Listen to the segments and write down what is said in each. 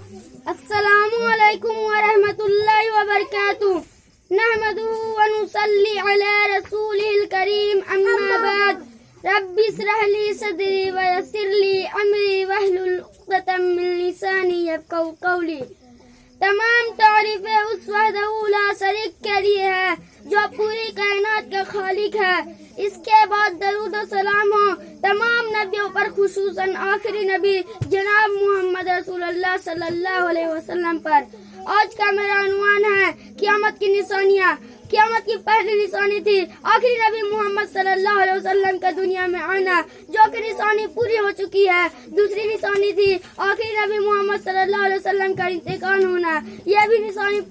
السلام علیکم ورحمۃ اللہ وبرکاتہ نحمده ونصلی علی رسولہ الکریم اما بعد رب اشرح لی صدری ویسر لی امری واحلل عقدۃ من لسانی یفقهوا قولی۔ تمام تعریفیں اس وحدہ لا شریک کے لیے ہے جو پوری کائنات کا خالق ہے۔ اس کے بعد درود و سلام ہو تمام نبیوں پر، خصوصاً آخری نبی جناب محمد رسول اللہ صلی اللہ علیہ وسلم پر۔ آج کا میرا عنوان ہے قیامت کی نشانیاں۔ قیامت کی پہلی نشانی تھی آخری نبی محمد صلی اللہ علیہ وسلم کا دنیا میں آنا، جو کہ نشانی پوری ہو چکی ہے۔ دوسری نشانی تھی آخری نبی محمد صلی اللہ علیہ وسلم کا انتقال ہونا، یہ بھی نشانی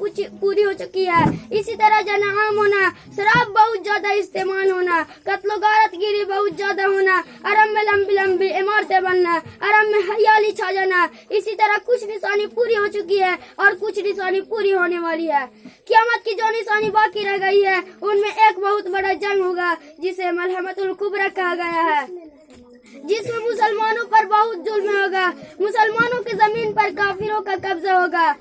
پوری ہو چکی ہے۔ اسی طرح جنگ عام ہونا، شراب بہت زیادہ استعمال ہونا، قتل و غارت گیری بہت زیادہ ہونا، عرب میں لمبی لمبی عمارتیں بننا، عرب میں ہریالی چھا جانا۔ اسی طرح کچھ نشانی پوری ہو چکی ہے اور کچھ نشانی پوری ہونے والی ہے۔ قیامت کی جو نشانی باقی رہ گئی ہے ان میں ایک بہت بڑا جنگ ہوگا جسے ملحمۃ الکبریٰ کہا گیا ہے، جس میں مسلمانوں پر بہت ظلم ہوگا۔ مسلمانوں کی زمین پر کافروں کا قبضہ ہوگا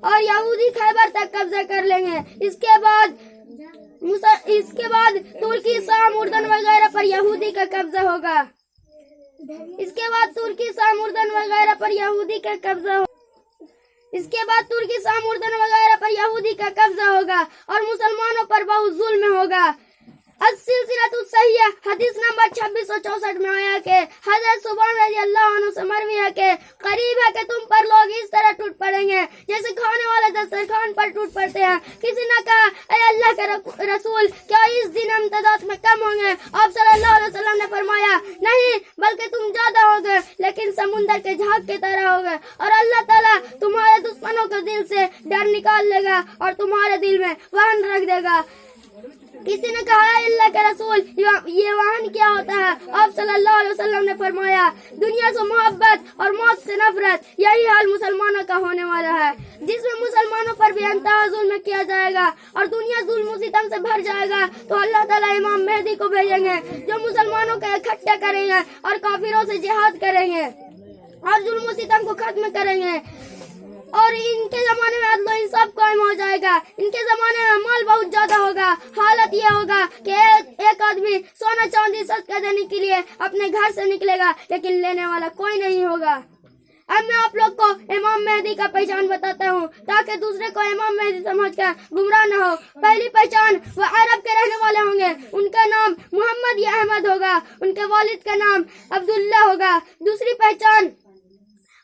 اور یہودی خیبر تک قبضہ کر لیں گے۔ اس کے بعد ترکی، شام، اردن وغیرہ پر یہودی کا قبضہ ہوگا۔ اور مسلمانوں پر بہت ظلم ہوگا۔ السلسلۃ الصحیحہ حدیث نمبر 2664 میں آیا کہ حضرت سبحان رضی اللہ عنہ سے مروی ہے کہ قریب ہے کہ تم پر لوگ اس طرح ٹوٹ پڑیں گے جیسے کھانے والے دسترخوان پر ٹوٹ پڑتے ہیں۔ کسی نے کہا اے اللہ کے رسول، کیا اس دن امتداد میں کم ہوں گے؟ آپ صلی اللہ علیہ وسلم نے فرمایا نہیں، بلکہ تم زیادہ ہوگے، لیکن سمندر کے جھاگ کی طرح ہوگے، اور اللہ تعالیٰ تمہارے دشمنوں کے دل سے ڈر نکال لے گا اور تمہارے دل میں وہن رکھ دے گا۔ کسی نے کہا اے اللہ کے رسول، یہ وہن کیا ہوتا ہے؟ آپ صلی اللہ علیہ وسلم نے فرمایا دنیا سے محبت اور موت سے نفرت۔ یہی حال مسلمانوں کا ہونے والا ہے، جس میں مسلمانوں پر بھی انتہا ظلم کیا جائے گا اور دنیا ظلم و ستم سے بھر جائے گا، تو اللہ تعالیٰ امام مہدی کو بھیجیں گے جو مسلمانوں کو اکٹھا کریں گے اور کافروں سے جہاد کریں گے اور ظلم و ستم کو ختم کریں گے، اور ان کے زمانے میں عدل و انصاف قائم ہو جائے گا۔ ان کے زمانے میں مال بہت زیادہ ہوگا۔ حالت یہ ہوگا کہ ایک آدمی سونا چاندی صدقہ دینے کے لیے اپنے گھر سے نکلے گا، لیکن لینے والا کوئی نہیں ہوگا۔ اب میں آپ لوگ کو امام مہدی کا پہچان بتاتا ہوں تاکہ دوسرے کو امام مہدی سمجھ کر گمراہ نہ ہو۔ پہلی پہچان، وہ عرب کے رہنے والے ہوں گے، ان کا نام محمد یا احمد ہوگا، ان کے والد کا نام عبداللہ ہوگا۔ دوسری پہچان،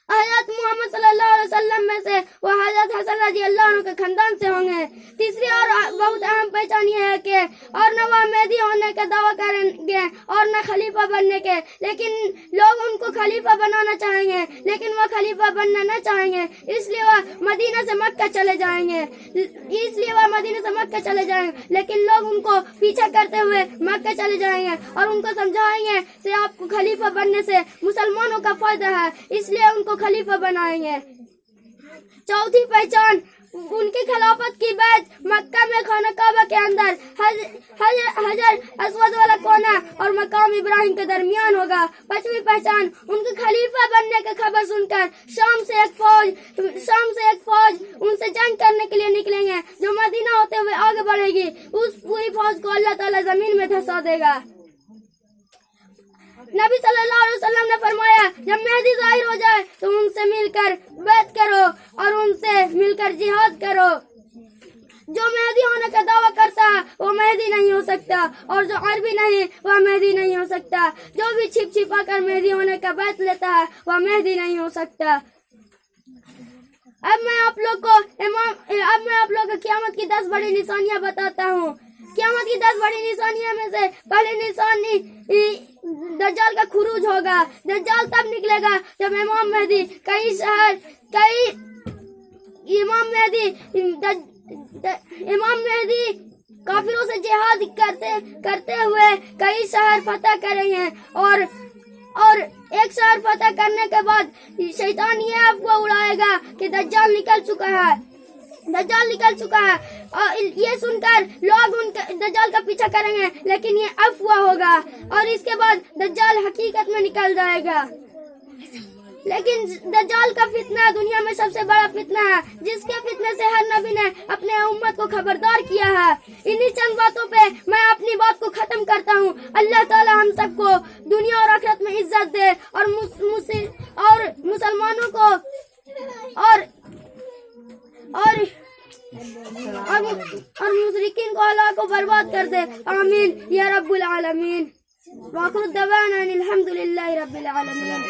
حضرت محمد صلی اللہ علیہ وسلم میں سے وہ حضرت حسن رضی اللہ عنہ کے خاندان سے ہوں گے۔ تیسری اور بہت اہم پہچان یہ ہے کہ اور نہ وہ مہدی ہونے کا دعویٰ کریں گے اور نہ خلیفہ بننے کے، لیکن لوگ ان کو خلیفہ بنانا چاہیں گے، لیکن وہ خلیفہ بننا نہ چاہیں گے، اس لیے وہ مدینہ سے مکہ چلے جائیں گے، لیکن لوگ ان کو پیچھا کرتے ہوئے مکہ چلے جائیں گے اور ان کو سمجھائیں گے کہ آپ کو خلیفہ بننے سے مسلمانوں کا فائدہ ہے، اس لیے ان کو خلیفہ بنائیں گے۔ چوتھی پہچان، ان کی خلافت کی بیعت مکہ میں خانہ کعبہ کے اندر حجر اسود والا کونا اور مقام ابراہیم کے درمیان ہوگا۔ پانچویں پہچان، ان کے خلیفہ بننے کی خبر سن کر شام سے ایک فوج ان سے جنگ کرنے کے لیے نکلیں گے جو مدینہ ہوتے ہوئے آگے بڑھے گی۔ اس پوری فوج کو اللہ تعالیٰ زمین میں دھسا دے گا۔ نبی صلی اللہ علیہ وسلم نے فرمایا جب مہدی ظاہر ہو جائے تو ان سے مل کر بیعت کرو اور ان سے مل کر جہاد کرو۔ جو مہدی ہونے کا دعویٰ کرتا ہے وہ مہدی نہیں ہو سکتا، اور جو عربی نہیں وہ مہدی نہیں ہو سکتا۔ جو بھی چھپ چھپا کر مہدی ہونے کا بیعت لیتا ہے وہ مہدی نہیں ہو سکتا۔ اب میں آپ لوگ کو قیامت کی 10 بڑی نشانیاں بتاتا ہوں۔ قیامت کی 10 بڑی نشانیاں میں سے پہلی نشانی دجال کا خروج ہوگا۔ دجال تب نکلے گا جب امام مہدی کافروں سے جہاد کرتے ہوئے کئی شہر فتح کریں گے، اور ایک شہر فتح کرنے کے بعد شیطان یہ افواہ اڑائے گا کہ دجال نکل چکا ہے اور یہ سن کر لوگ دجال کا پیچھا کریں گے، لیکن یہ افواہ ہوگا اور اس کے بعد دجال حقیقت میں نکل جائے گا۔ لیکن دجال کا فتنہ دنیا میں سب سے بڑا فتنہ ہے، جس کے فتنے سے ہر نبی نے اپنے امت کو خبردار کیا ہے۔ انہی چند باتوں پہ میں اپنی بات کو ختم کرتا ہوں۔ اللہ تعالی ہم سب کو دنیا اور آخرت میں عزت دے، اور مسلمانوں کو اور مشرکین کو اللہ کو برباد کر دے، آمین یا رب العالمین۔ وآخر دعوانا ان الحمد للہ رب العالمین۔